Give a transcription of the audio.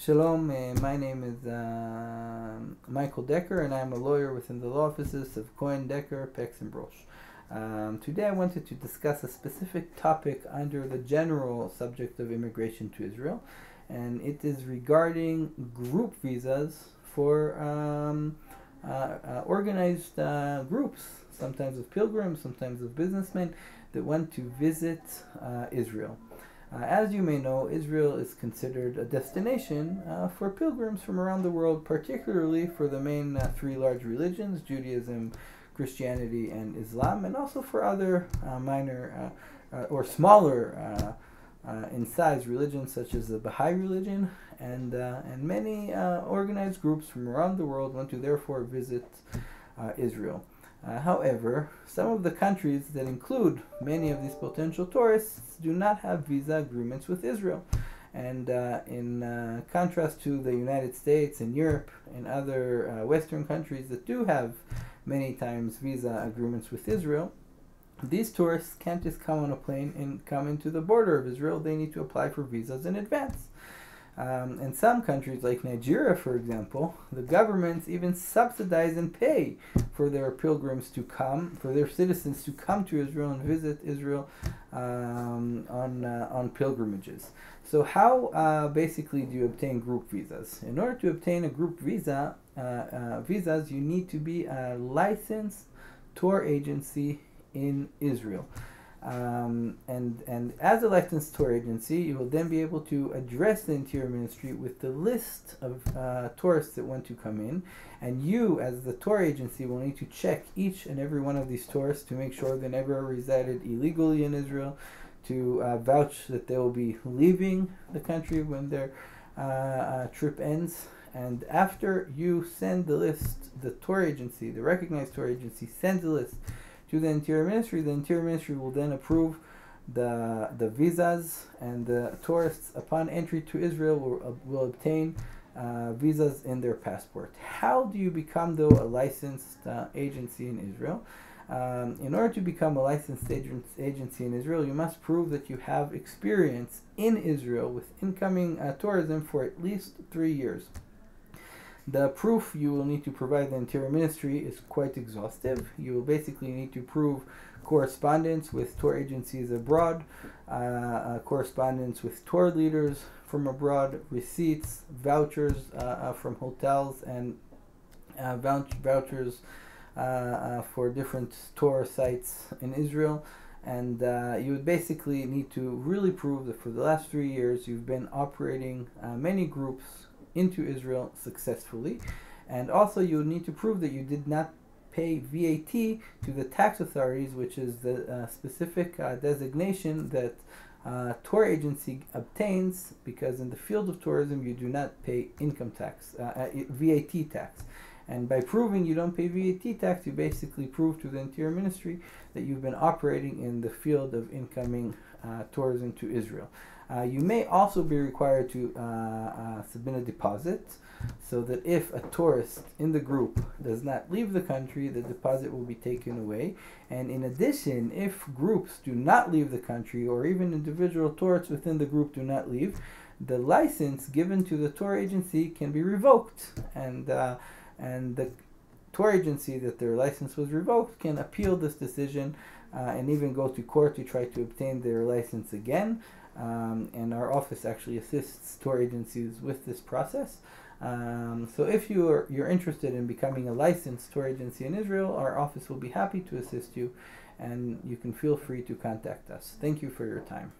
Shalom, my name is Michael Decker, and I'm a lawyer within the law offices of Cohen, Decker, Pex, and Brosh. Today I wanted to discuss a specific topic under the general subject of immigration to Israel, and it is regarding group visas for organized groups, sometimes of pilgrims, sometimes of businessmen, that want to visit Israel. As you may know, Israel is considered a destination for pilgrims from around the world, particularly for the main three large religions, Judaism, Christianity, and Islam, and also for other minor or smaller in size religions such as the Baha'i religion, and many organized groups from around the world want to therefore visit Israel. However, some of the countries that include many of these potential tourists do not have visa agreements with Israel. And in contrast to the United States and Europe and other Western countries that do have many times visa agreements with Israel, these tourists can't just come on a plane and come into the border of Israel. They need to apply for visas in advance. In some countries, like Nigeria, for example, the governments even subsidize and pay for their pilgrims to come, for their citizens to come to Israel and visit Israel on pilgrimages. So how basically do you obtain group visas? In order to obtain a group visa, visas, you need to be a licensed tour agency in Israel. And as a licensed tour agency, you will then be able to address the Interior Ministry with the list of tourists that want to come in, and you, as the tour agency, will need to check each and every one of these tourists to make sure they never resided illegally in Israel, to vouch that they will be leaving the country when their trip ends. And after you send the list, the tour agency, the recognized tour agency, sends the list to the Interior Ministry. The Interior Ministry will then approve the visas, and the tourists, upon entry to Israel, will obtain visas in their passport. How do you become, though, a licensed agency in Israel? In order to become a licensed agency in Israel, you must prove that you have experience in Israel with incoming tourism for at least 3 years. The proof you will need to provide the Interior Ministry is quite exhaustive. You will basically need to prove correspondence with tour agencies abroad, correspondence with tour leaders from abroad, receipts, vouchers from hotels, and vouchers for different tour sites in Israel. And you would basically need to really prove that for the last 3 years you've been operating many groups into Israel successfully, and also you need to prove that you did not pay VAT to the tax authorities, which is the specific designation that tour agency obtains, because in the field of tourism you do not pay income tax, VAT tax. And by proving you don't pay VAT tax, you basically prove to the Interior Ministry that you've been operating in the field of incoming tourism to Israel. You may also be required to submit a deposit, so that if a tourist in the group does not leave the country, the deposit will be taken away. And in addition, if groups do not leave the country, or even individual tourists within the group do not leave, the license given to the tour agency can be revoked, and the tour agency that their license was revoked can appeal this decision and even go to court to try to obtain their license again. And our office actually assists tour agencies with this process. So if you're interested in becoming a licensed tour agency in Israel, our office will be happy to assist you, and you can feel free to contact us. Thank you for your time.